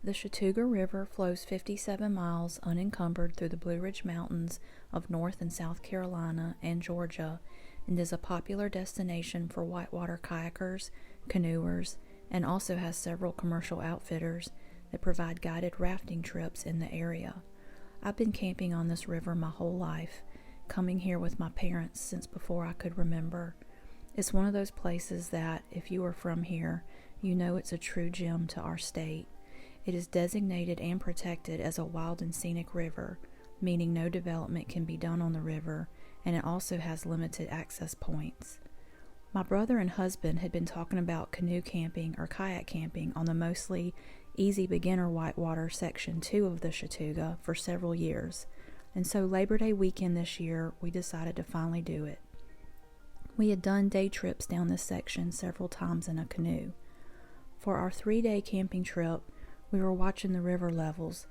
The Chattooga River flows 57 miles unencumbered through the Blue Ridge Mountains of North and South Carolina and Georgia, and is a popular destination for whitewater kayakers, canoers, and also has several commercial outfitters that provide guided rafting trips in the area. I've been camping on this river my whole life, coming here with my parents since before I could remember. It's one of those places that, if you are from here, you know it's a true gem to our state. It is designated and protected as a wild and scenic river, meaning no development can be done on the river, and it also has limited access points. My brother and husband had been talking about canoe camping or kayak camping on the mostly easy beginner whitewater section 2 of the Chattooga for several years, and so Labor Day weekend this year we decided to finally do it. We had done day trips down this section several times in a canoe. For our 3-day camping trip, we were watching the river levels,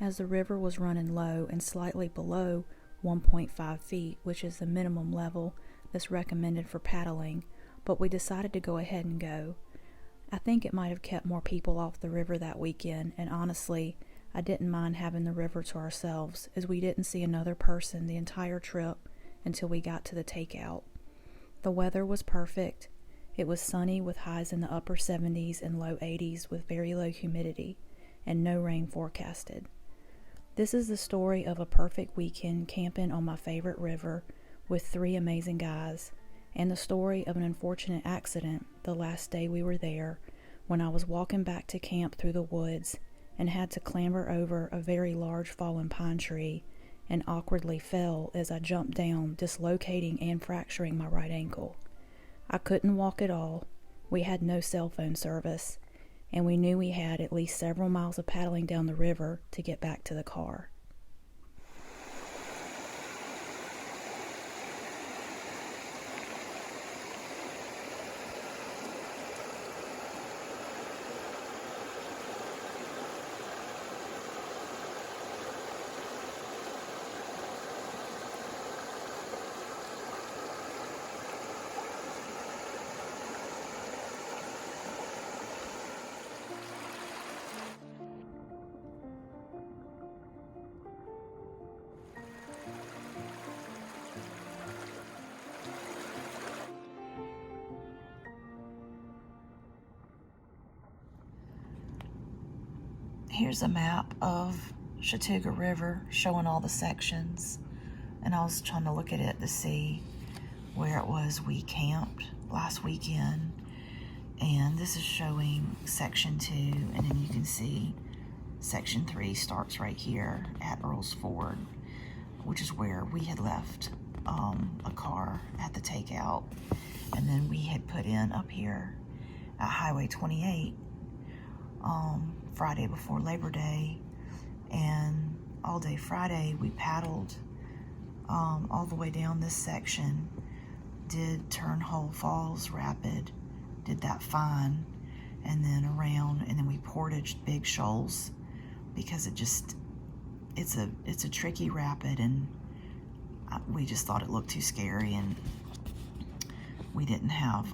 as the river was running low and slightly below 1.5 feet, which is the minimum level that's recommended for paddling, but we decided to go ahead and go. I think it might have kept more people off the river that weekend, and honestly, I didn't mind having the river to ourselves, as we didn't see another person the entire trip until we got to the takeout. The weather was perfect. It was sunny with highs in the upper 70s and low 80s with very low humidity, and no rain forecasted. This is the story of a perfect weekend camping on my favorite river with 3 amazing guys, and the story of an unfortunate accident the last day we were there when I was walking back to camp through the woods and had to clamber over a very large fallen pine tree and awkwardly fell as I jumped down, dislocating and fracturing my right ankle. I couldn't walk at all. We had no cell phone service, and we knew we had at least several miles of paddling down the river to get back to the car. Here's a map of Chattooga River showing all the sections, and I was trying to look at it to see where it was we camped last weekend, and this is showing section 2, and then you can see section 3 starts right here at Earl's Ford, which is where we had left a car at the takeout, and then we had put in up here at Highway 28 Friday before Labor Day, and all day Friday we paddled all the way down this section, did Turnhole Falls Rapid, did that fine, and then around, and then we portaged Big Shoals because it's a tricky rapid, and we just thought it looked too scary, and we didn't have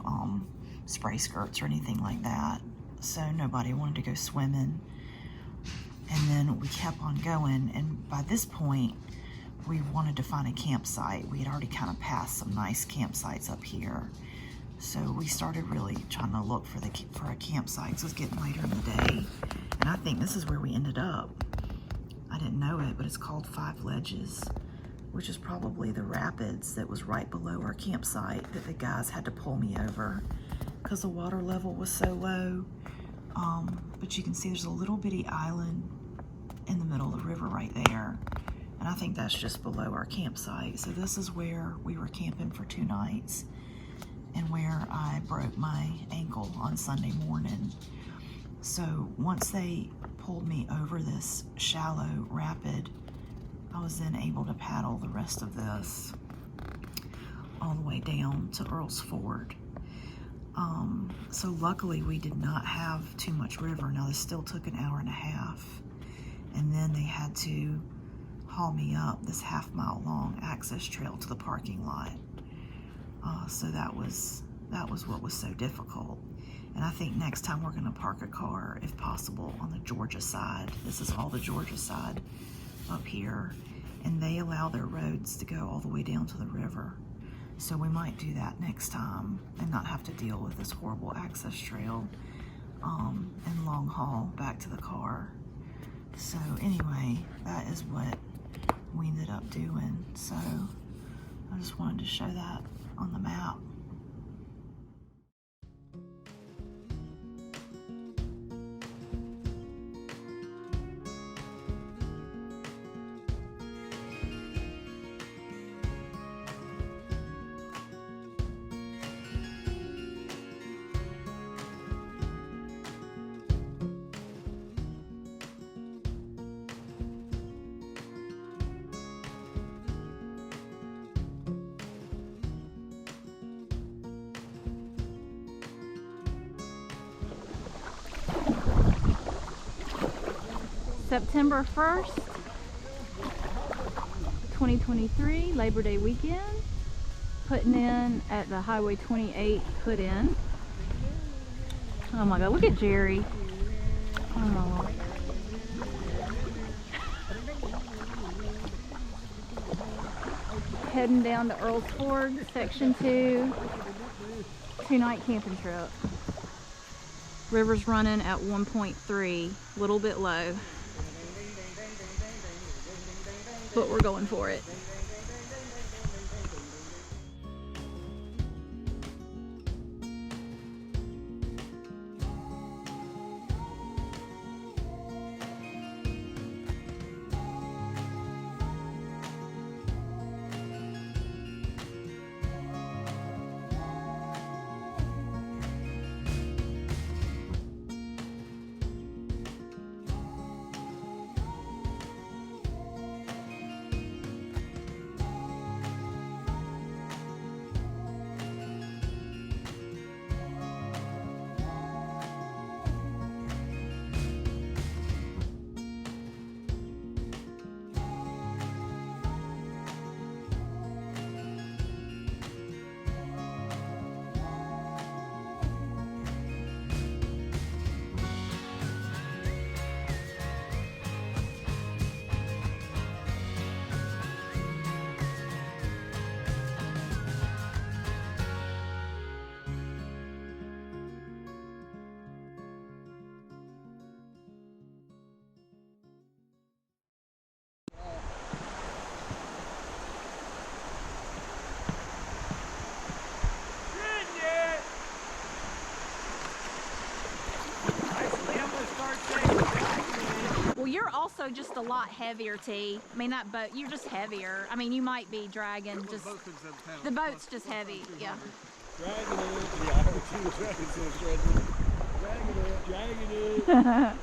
spray skirts or anything like that, so nobody wanted to go swimming. And then we kept on going, and by this point we wanted to find a campsite. We had already kind of passed some nice campsites up here, so we started really trying to look for a campsite. So it was getting later in the day, and I think this is where we ended up. I didn't know it, but it's called 5 Ledges, which is probably the rapids that was right below our campsite that the guys had to pull me over because the water level was so low. But you can see there's a little bitty island in the middle of the river right there, and I think that's just below our campsite. So this is where we were camping for 2 nights, and where I broke my ankle on Sunday morning. So once they pulled me over this shallow rapid, I was then able to paddle the rest of this all the way down to Earl's Ford. So luckily we did not have too much river. Now this still took an hour and a half, and then they had to haul me up this half-mile long access trail to the parking lot. So that was what was so difficult. And I think next time we're going to park a car, if possible, on the Georgia side. This is all the Georgia side up here. And they allow their roads to go all the way down to the river. So we might do that next time and not have to deal with this horrible access trail and long haul back to the car. So anyway, that is what we ended up doing. So I just wanted to show that on the map. September 1st, 2023, Labor Day weekend. Putting in at the Highway 28 put in. Oh my God, look at Jerry. Oh my Lord. Heading down to Earl's Ford, Section 2, two-night camping trip. River's running at 1.3, a little bit low. But we're going for it. Well, you're also just a lot heavier, T. I mean, that boat, you're just heavier. I mean, you might be dragging just... The boat's just heavy, yeah. Dragging it. Yeah, I heard you dragging it. Dragging it. Dragging it.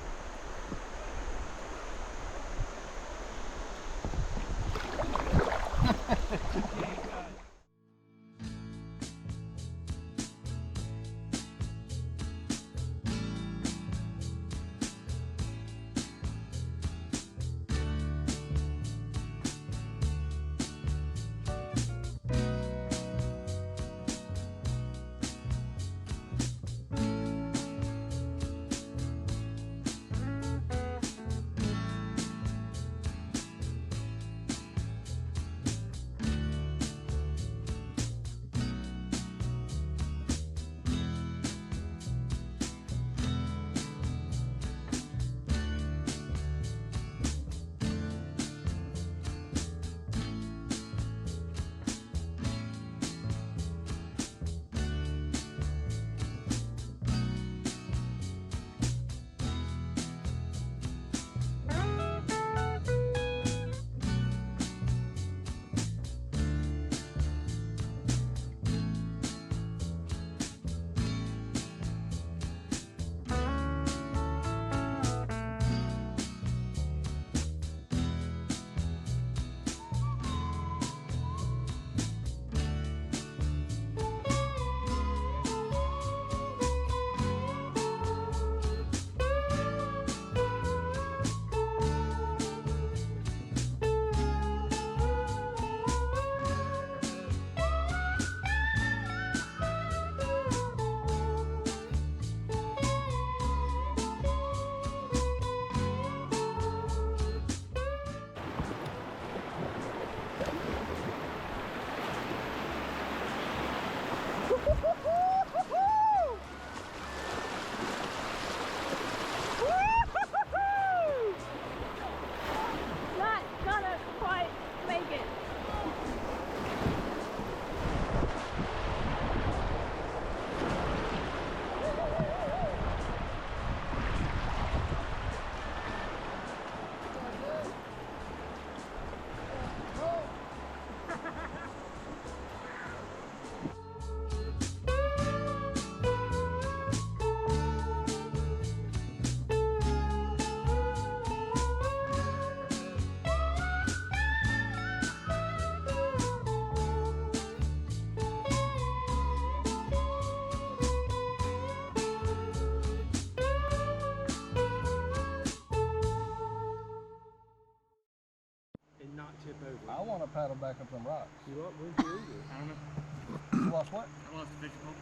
not tip over. I want to paddle back up some rocks. You what? Where's your eagle? I don't know. You lost what? I lost the fishing pole.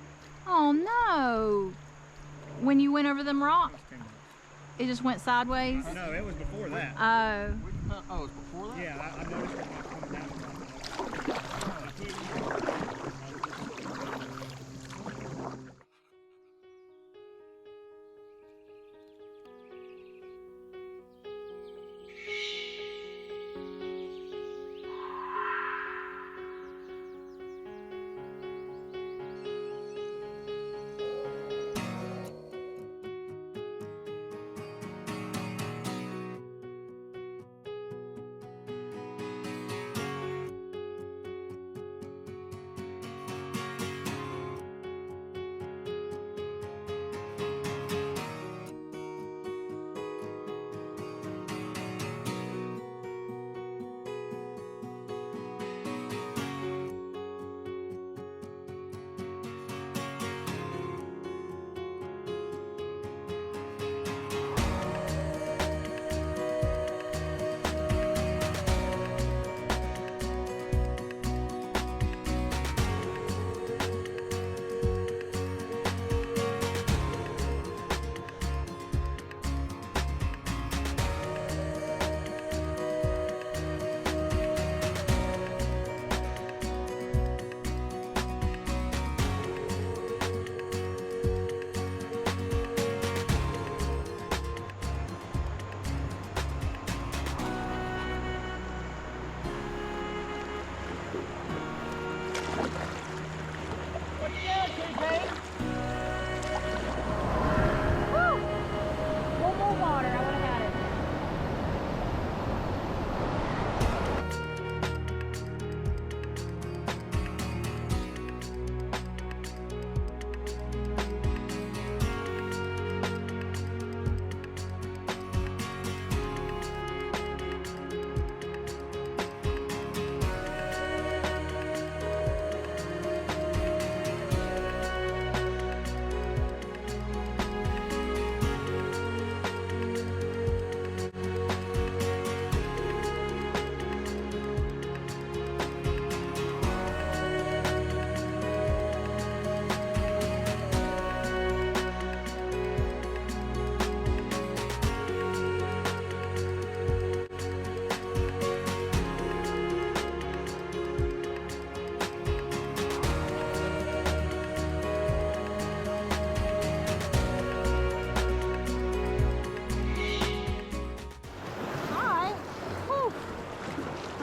Oh no! When you went over them rocks, Lost 10 minutes. it just went sideways? No, it was before that. Oh. Oh, it was before that? Yeah, I noticed it when I was coming down from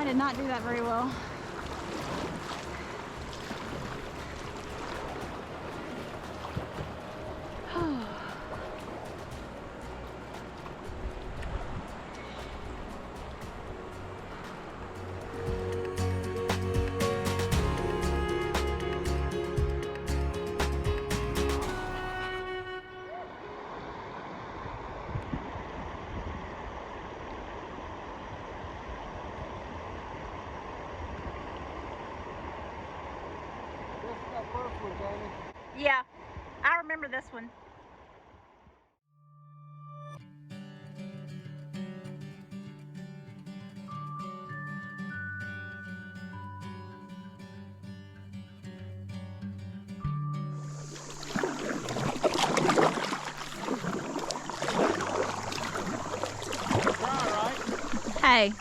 I did not do that very well. Yeah, I remember this one. Hey.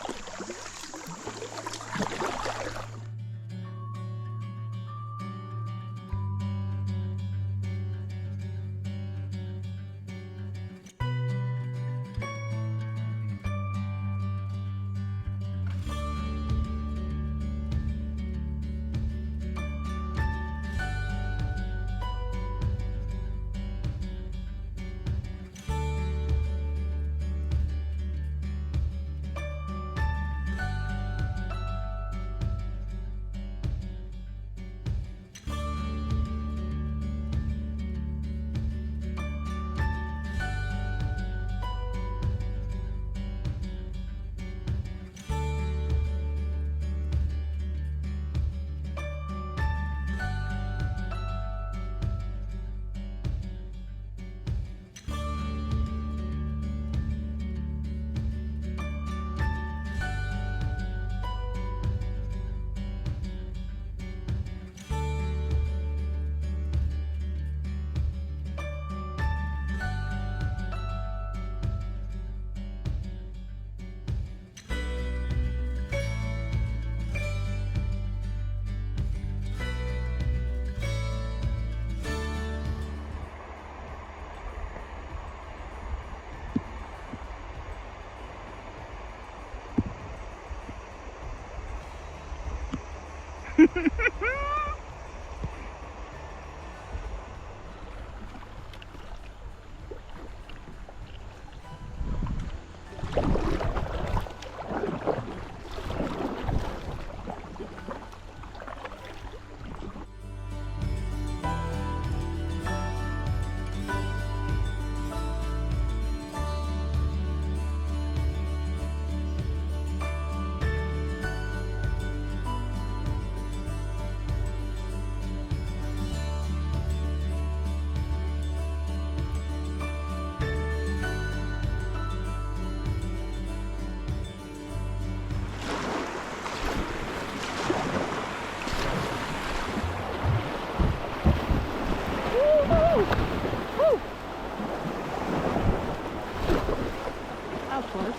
close.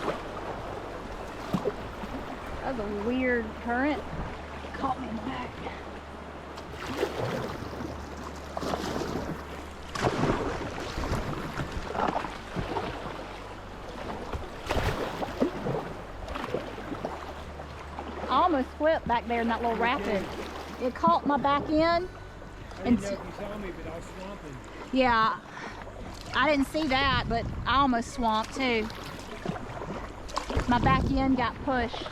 That was a weird current. Caught me in the back. I almost flipped back there in that little rapid. It caught my back end. I didn't know if you saw me, but I was swamping. Yeah, I didn't see that, but I almost swamped too. My back end got pushed.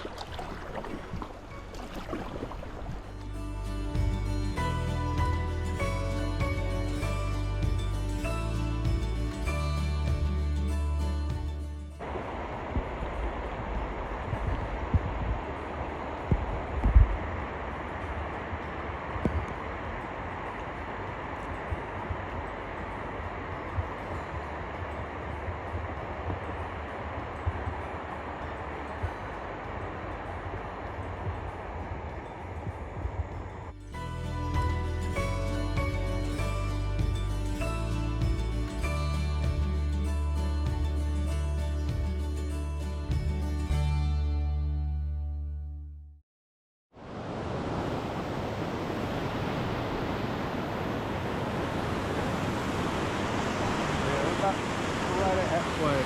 Right at halfway.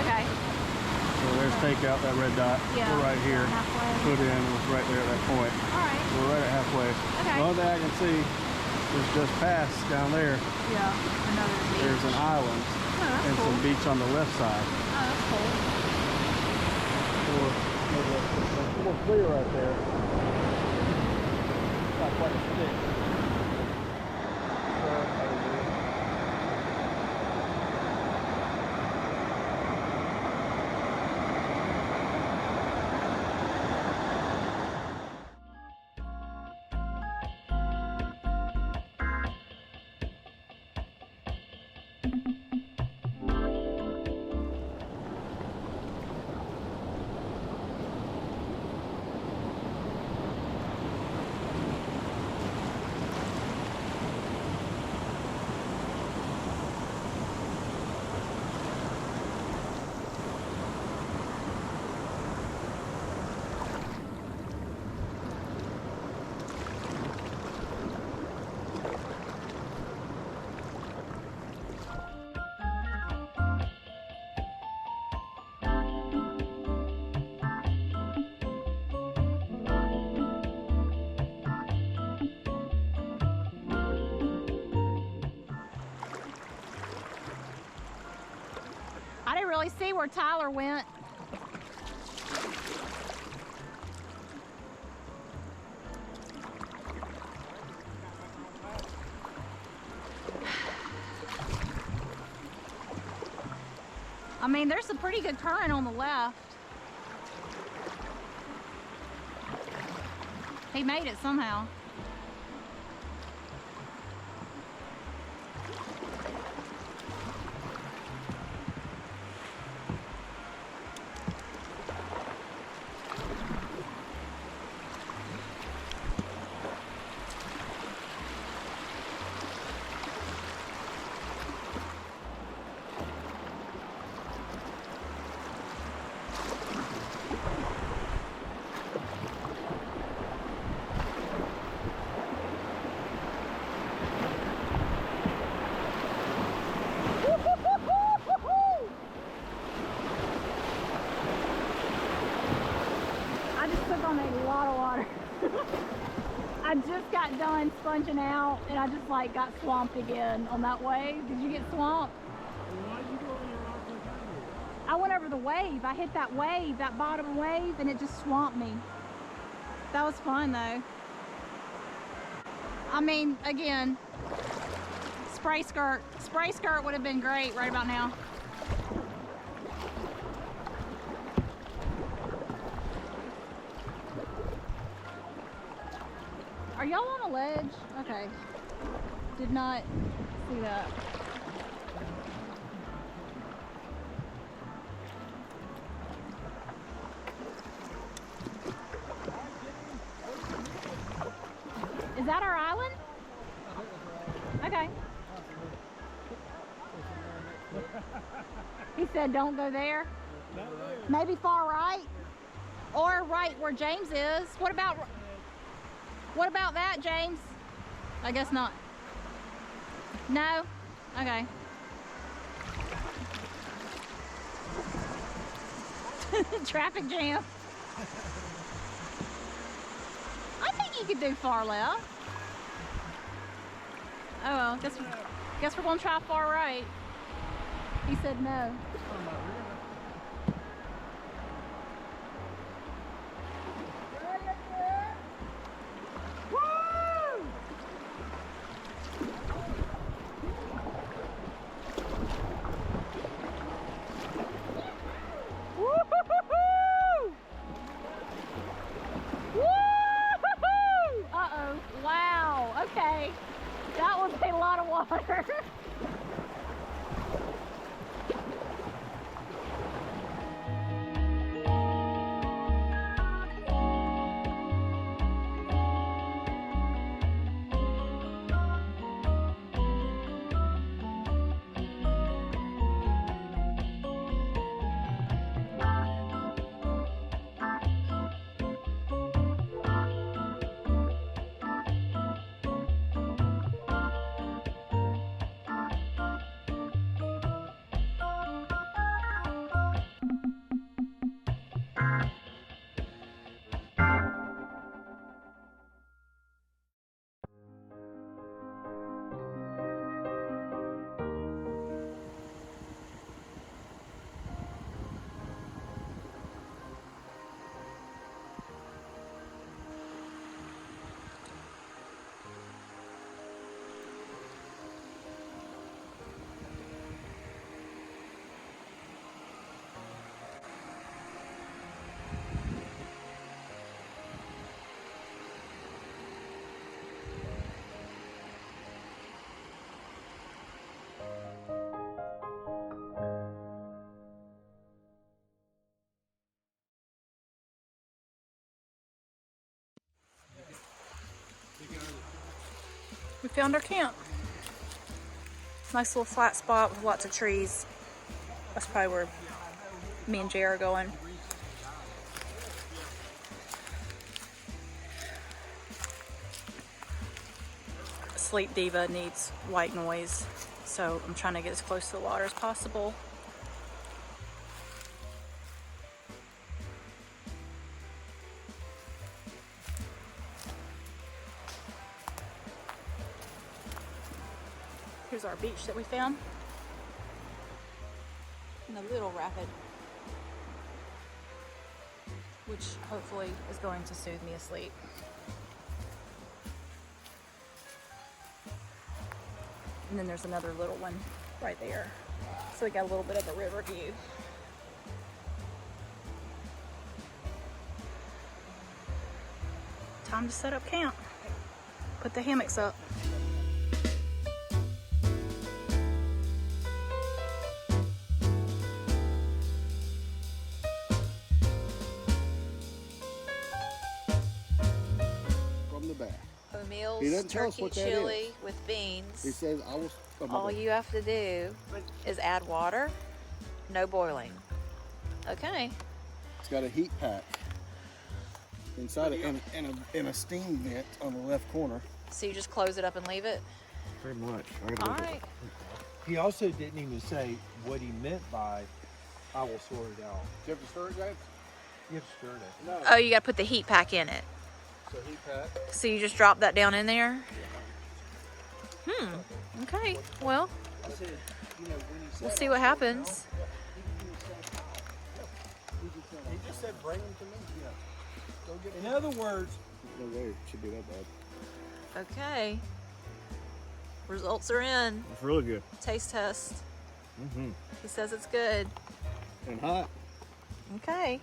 Okay. So there's takeout, that red dot. Yeah. We're right here. Halfway. Put in was right there at that point. Alright. We're right at halfway. Okay. The only thing I can see is just past down there. Yeah. Another beach. There's an island Oh, that's and cool. some beach on the left side. Oh, that's cool. It's more clear right there. Not quite a stick. I didn't really see where Tyler went. I mean, there's a pretty good current on the left. He made it somehow. On a lot of water. I just got done sponging out and I just like got swamped again on that wave. Did you get swamped? Why did you go over your rock like that? I went over the wave. I hit that wave, that bottom wave, and it just swamped me. That was fun though. I mean, again, spray skirt would have been great right about now. Are y'all on a ledge? Okay. Did not see that. Is that our island? Okay. He said don't go there. Maybe far right? Or right where James is. What about that, James? I guess not. No? Okay. Traffic jam. I think you could do far left. Oh well, guess we're gonna try far right. He said no. Uh-oh. Wow. Okay. That was a lot of water. We found our camp. Nice little flat spot with lots of trees. That's probably where me and Jay are going. Sleep Diva needs white noise, so I'm trying to get as close to the water as possible. Here's our beach that we found. And a little rapid, which hopefully is going to soothe me asleep. And then there's another little one right there. So we got a little bit of a river view. Time to set up camp. Put the hammocks up. Meals, He doesn't tell us turkey what that chili is. with beans. He says, I will. All you have to do is add water, no boiling. Okay. It's got a heat pack inside it and a steam vent on the left corner. So you just close it up and leave it? Pretty much. All right. He also didn't even say what he meant by, I will sort it out. Do you have to stir it, guys? You have to stir it. No. Oh, you got to put the heat pack in it. So heat pack. So you just drop that down in there? Okay. Well, I said, you know, when he said, we'll see what happens. He just said, bring them to me. Yeah. Go get in other words, no way it should be that bad. Okay. Results are in. It's really good. Taste test. Mm-hmm. He says it's good. And hot. Okay.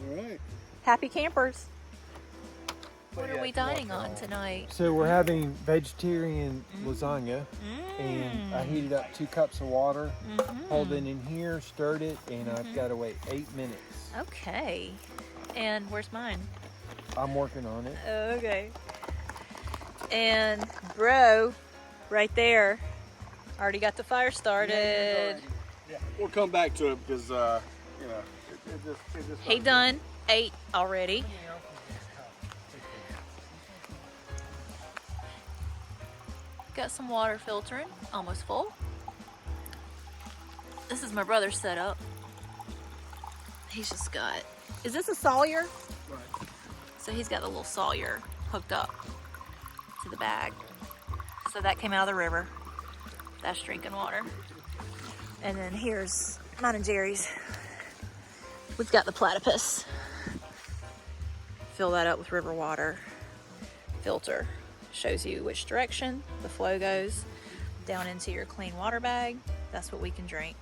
All right. Happy campers. What are we dining on tonight? so we're having vegetarian lasagna, and I heated up 2 cups of water, pulled it in here, stirred it, and I've got to wait 8 minutes. Okay. And where's mine? I'm working on it. Okay. And bro, right there, already got the fire started. Yeah. We'll come back to it because, you know, He done ate already. Got some water filtering, almost full. This is my brother's setup. He's just got, is this a Sawyer? Right. So he's got the little Sawyer hooked up to the bag. So that came out of the river. That's drinking water. And then here's mine and Jerry's. We've got the platypus. Fill that up with river water. Filter. Shows you which direction the flow goes down into your clean water bag. That's what we can drink.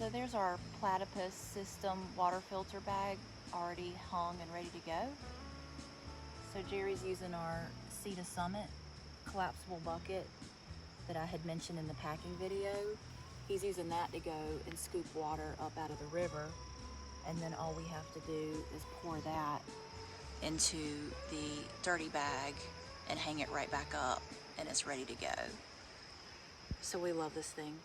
So there's our platypus system water filter bag already hung and ready to go. So Jerry's using our Sea to Summit collapsible bucket that I had mentioned in the packing video. He's using that to go and scoop water up out of the river. And then all we have to do is pour that into the dirty bag and hang it right back up, and it's ready to go. So we love this thing.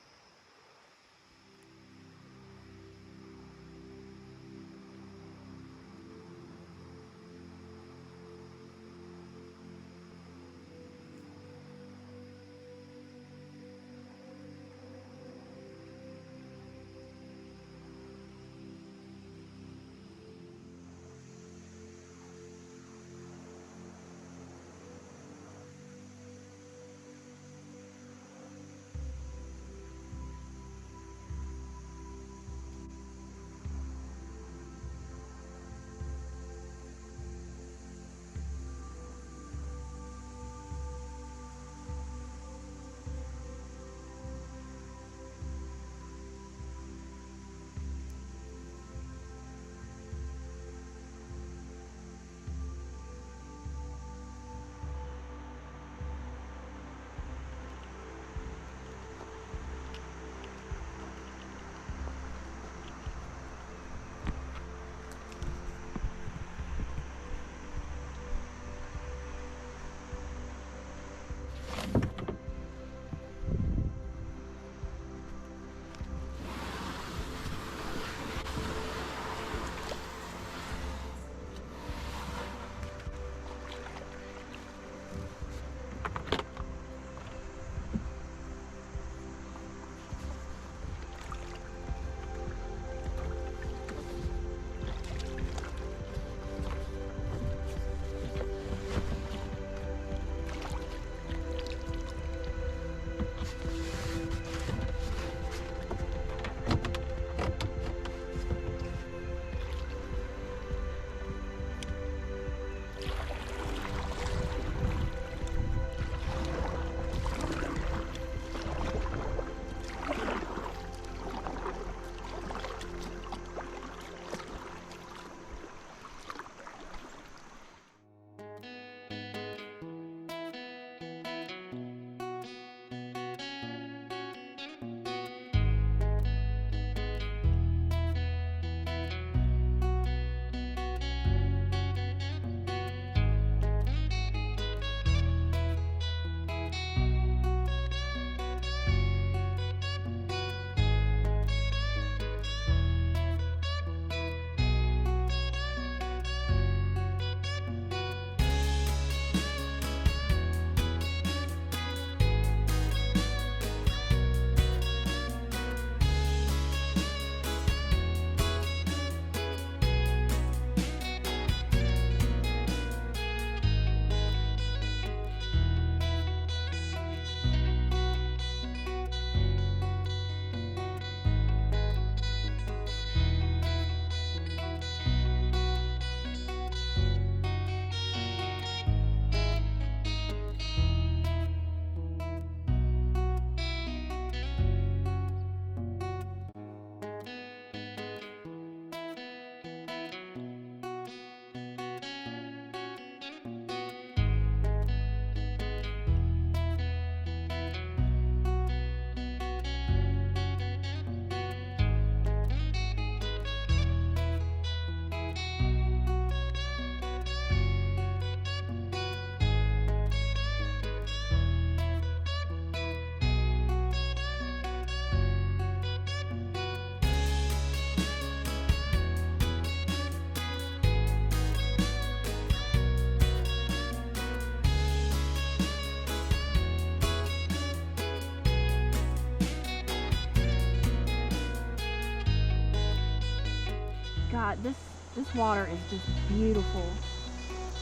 God, this water is just beautiful.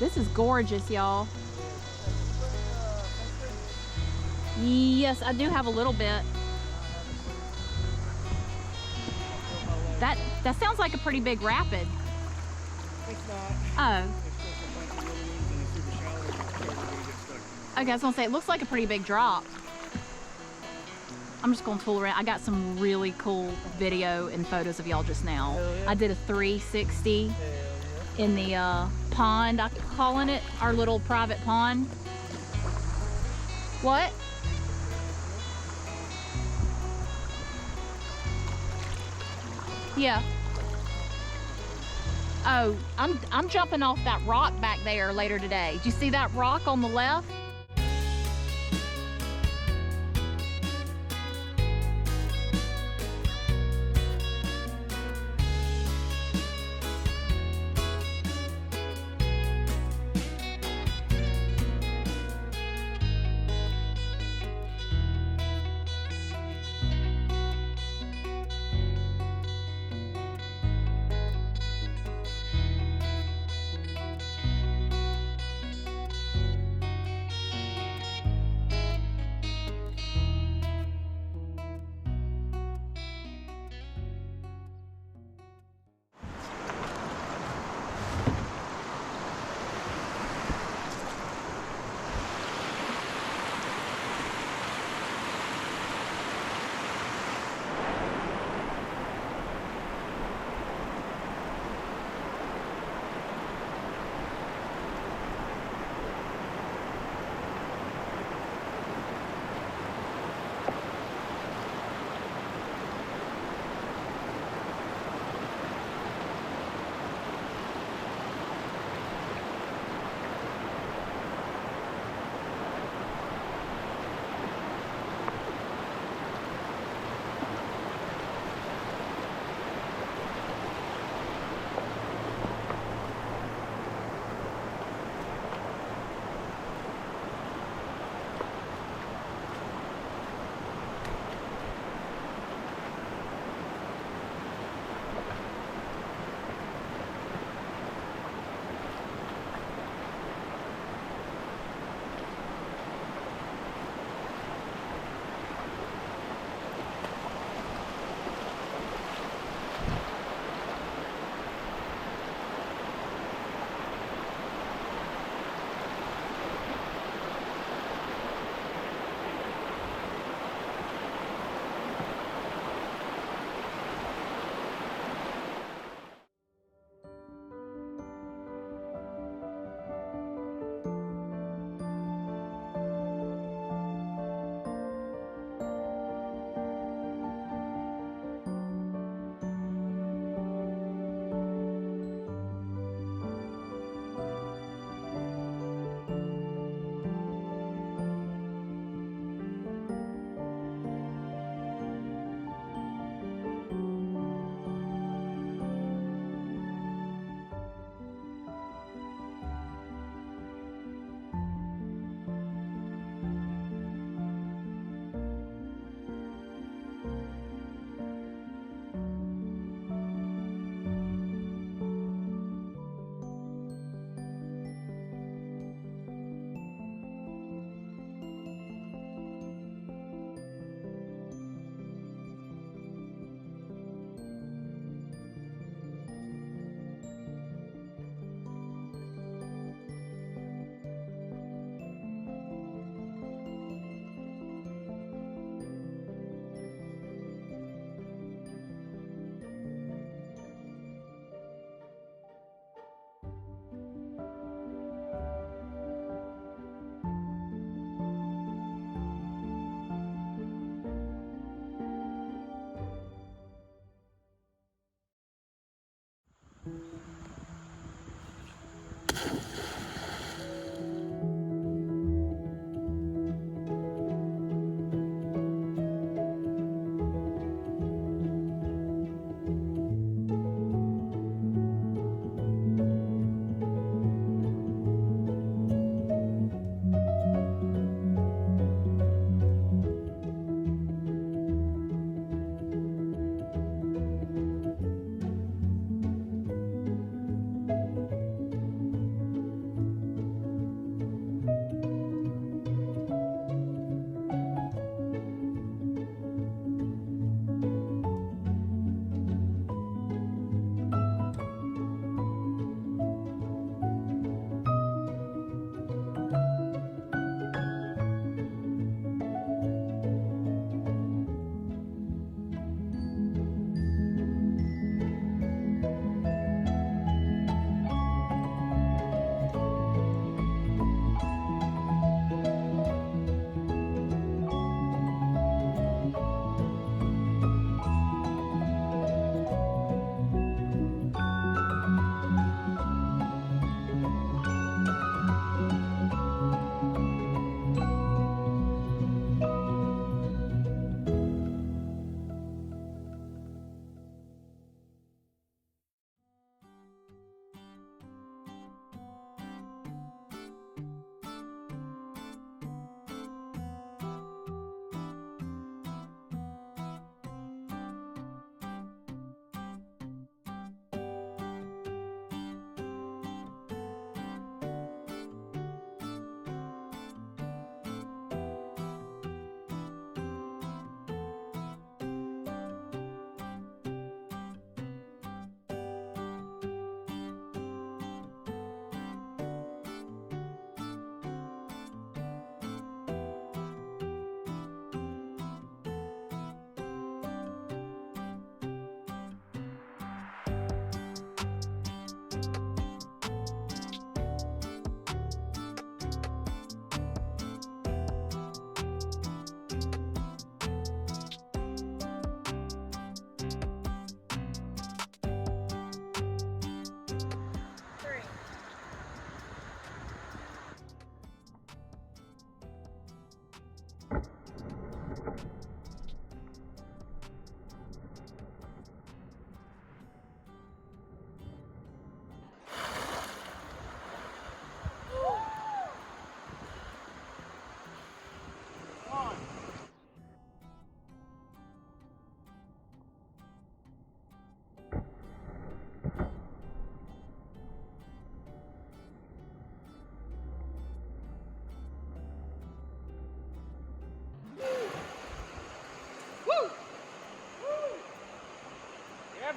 This is gorgeous, y'all. Yes, I do have a little bit. That sounds like a pretty big rapid. It's not. Oh. It's just a bunch of little ones and it's super shallow and it's gonna get stuck. Okay, I was gonna say, it looks like a pretty big drop. I'm just gonna tool around. I got some really cool video and photos of y'all just now. Hell yeah. I did a 360 in the pond, I'm calling it, our little private pond. What? Yeah. Oh, I'm jumping off that rock back there later today. Did you see that rock on the left?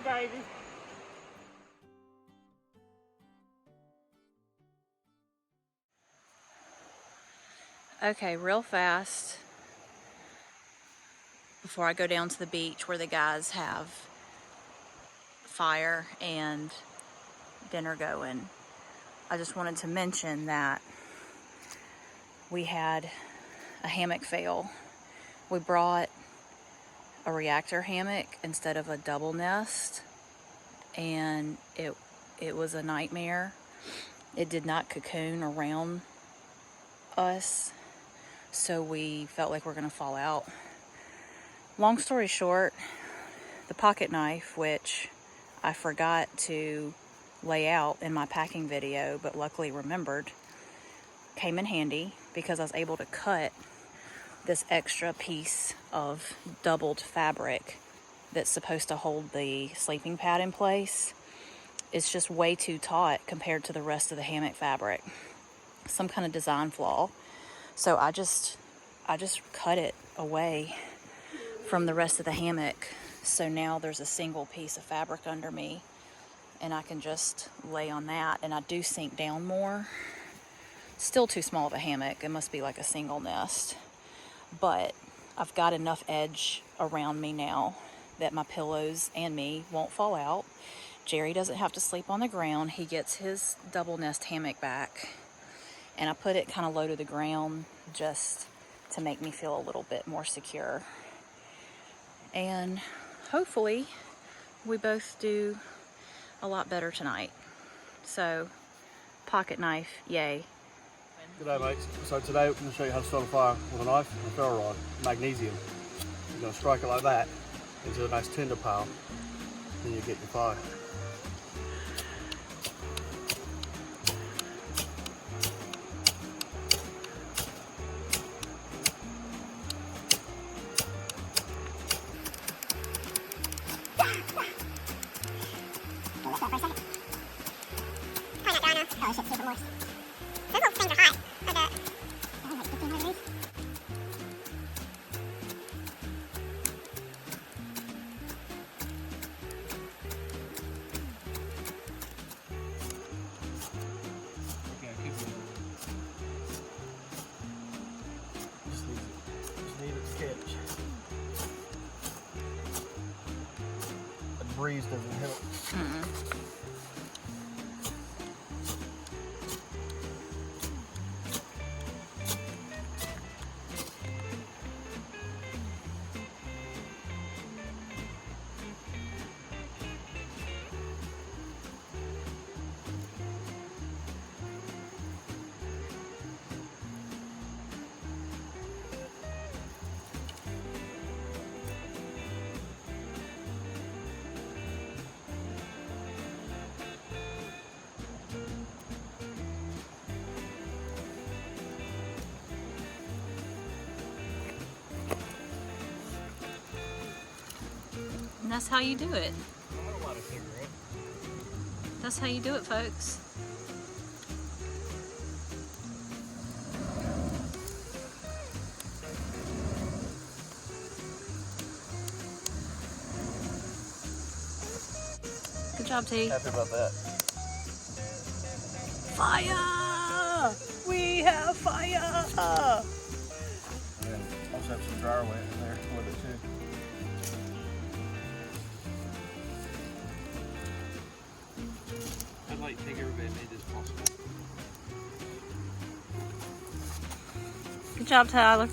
baby. Okay, real fast, before I go down to the beach where the guys have fire and dinner going, I just wanted to mention that we had a hammock fail. We brought a reactor hammock instead of a double nest, and it was a nightmare. It did not cocoon around us, so we felt like we're gonna fall out. Long story short, the pocket knife, which I forgot to lay out in my packing video, but luckily remembered, came in handy because I was able to cut this extra piece of doubled fabric that's supposed to hold the sleeping pad in place. It's just way too taut compared to the rest of the hammock fabric. Some kind of design flaw. So I just cut it away from the rest of the hammock. So now there's a single piece of fabric under me, and I can just lay on that, and I do sink down more. Still too small of a hammock. It must be like a single nest. But I've got enough edge around me now that my pillows and me won't fall out. Jerry doesn't have to sleep on the ground. He gets his double nest hammock back. And I put it kind of low to the ground just to make me feel a little bit more secure. And hopefully we both do a lot better tonight. So, pocket knife, yay. G'day mates. So today I'm going to show you how to start a fire with a knife and a ferro rod, magnesium. You're going to strike it like that into a nice tinder pile, then you get your fire. Breeze doesn't help. And that's how you do it. That's how you do it, folks. Good job, T. Happy about that. Fire! We have fire! And also have some dryer wet in there with it too. I'd like to think everybody made this possible. Good job, Tyler.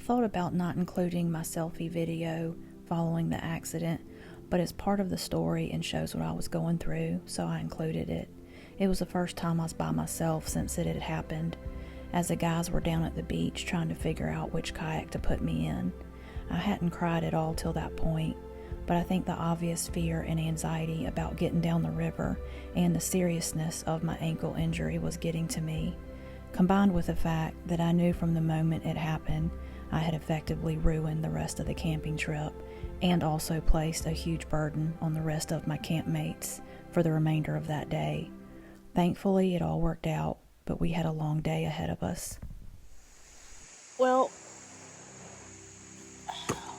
thought about not including my selfie video following the accident, but it's part of the story and shows what I was going through, so I included it. It was the first time I was by myself since it had happened, as the guys were down at the beach trying to figure out which kayak to put me in. I hadn't cried at all till that point, but I think the obvious fear and anxiety about getting down the river and the seriousness of my ankle injury was getting to me, combined with the fact that I knew from the moment it happened I had effectively ruined the rest of the camping trip and also placed a huge burden on the rest of my campmates for the remainder of that day. Thankfully, it all worked out, but we had a long day ahead of us. Well,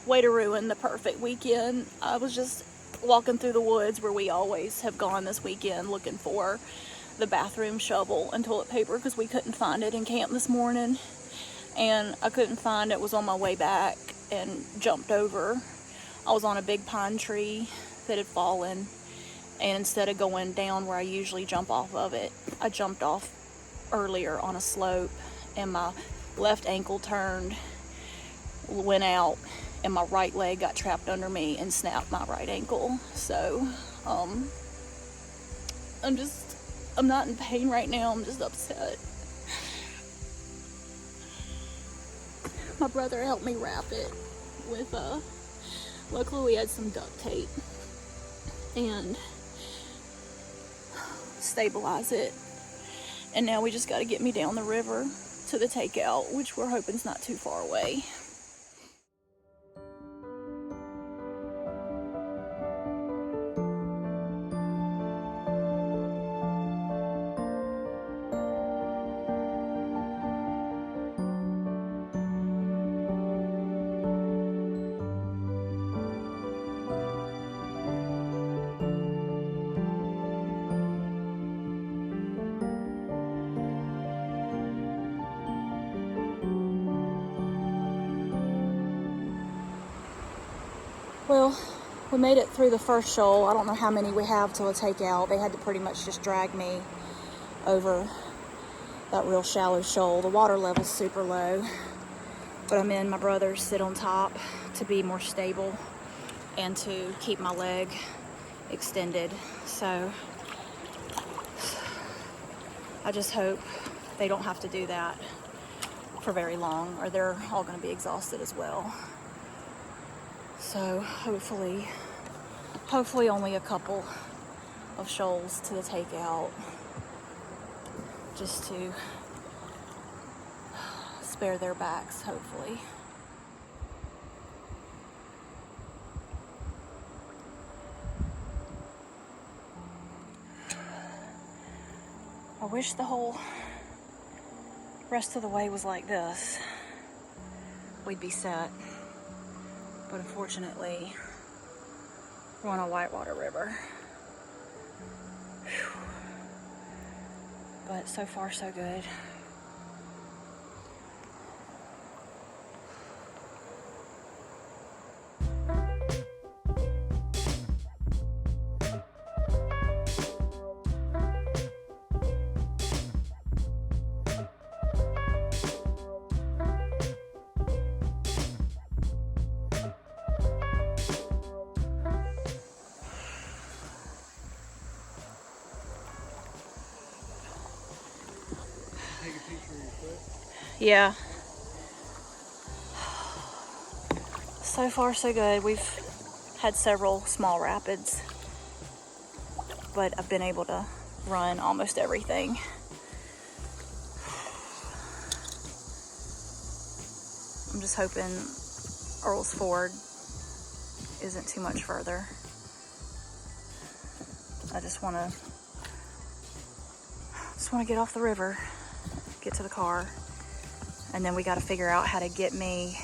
way to ruin the perfect weekend. I was just walking through the woods where we always have gone this weekend looking for the bathroom shovel and toilet paper because we couldn't find it in camp this morning. And I couldn't find it, was on my way back and jumped over. I was on a big pine tree that had fallen, and instead of going down where I usually jump off of it, I jumped off earlier on a slope, and my left ankle turned, went out, and my right leg got trapped under me and snapped my right ankle. So I'm not in pain right now, I'm just upset. My brother helped me wrap it with luckily we had some duct tape and stabilize it, and now we just got to get me down the river to the takeout, which we're hoping is not too far away. Well, we made it through the first shoal. I don't know how many we have till a takeout. They had to pretty much just drag me over that real shallow shoal. The water level's super low, but I'm in my brother's sit on top to be more stable and to keep my leg extended. So I just hope they don't have to do that for very long, or they're all going to be exhausted as well. So hopefully only a couple of shoals to the takeout, just to spare their backs, hopefully. I wish the whole rest of the way was like this. We'd be set. But unfortunately, we're on a Whitewater River. Whew. But so far, so good. Yeah. So far, so good. We've had several small rapids, but I've been able to run almost everything. I'm just hoping Earl's Ford isn't too much further. I just want to get off the river, get to the car. And then we got to figure out how to get me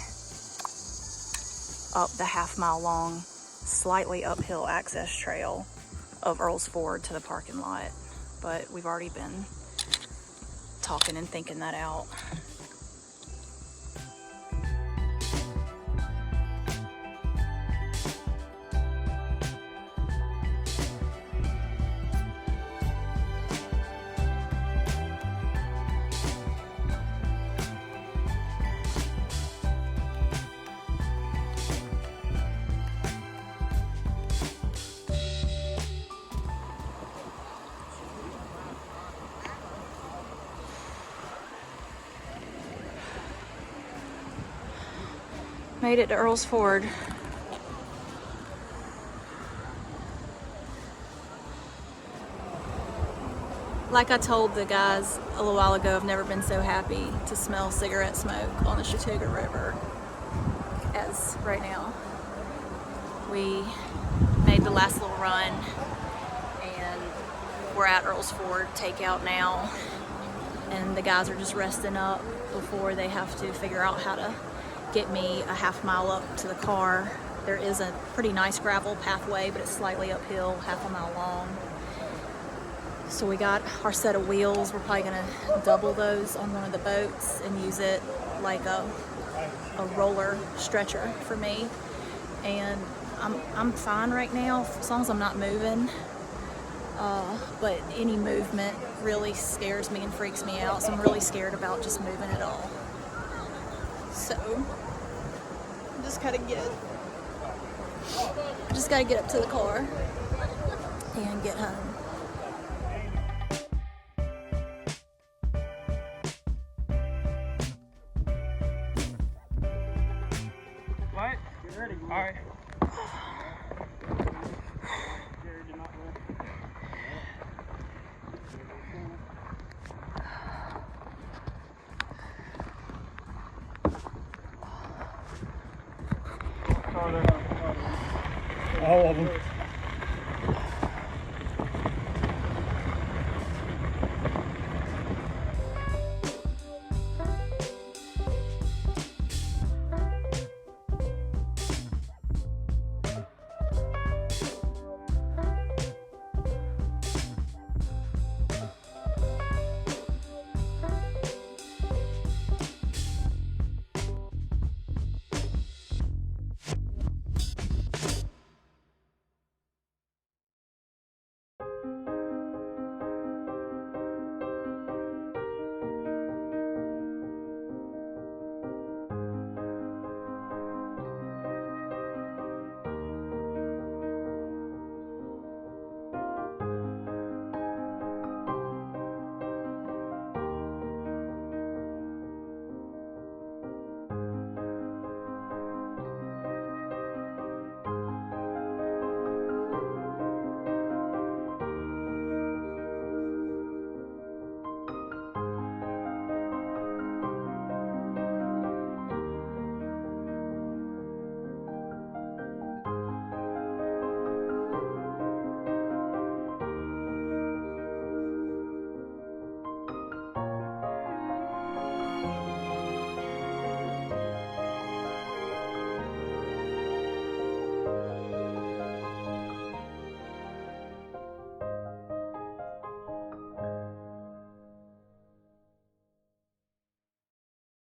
up the half-mile long, slightly uphill access trail of Earl's Ford to the parking lot. But we've already been talking and thinking that out. Made it to Earl's Ford. Like I told the guys a little while ago, I've never been so happy to smell cigarette smoke on the Chattooga River as right now. We made the last little run and we're at Earl's Ford takeout now, and the guys are just resting up before they have to figure out how to get me a half-mile up to the car. There is a pretty nice gravel pathway, but it's slightly uphill, half a mile long. So we got our set of wheels. We're probably gonna double those on one of the boats and use it like a roller stretcher for me. And I'm fine right now as long as I'm not moving. But any movement really scares me and freaks me out. So I'm really scared about just moving at all. So just gotta get up to the car and get home. What? Get ready. All right. All of them.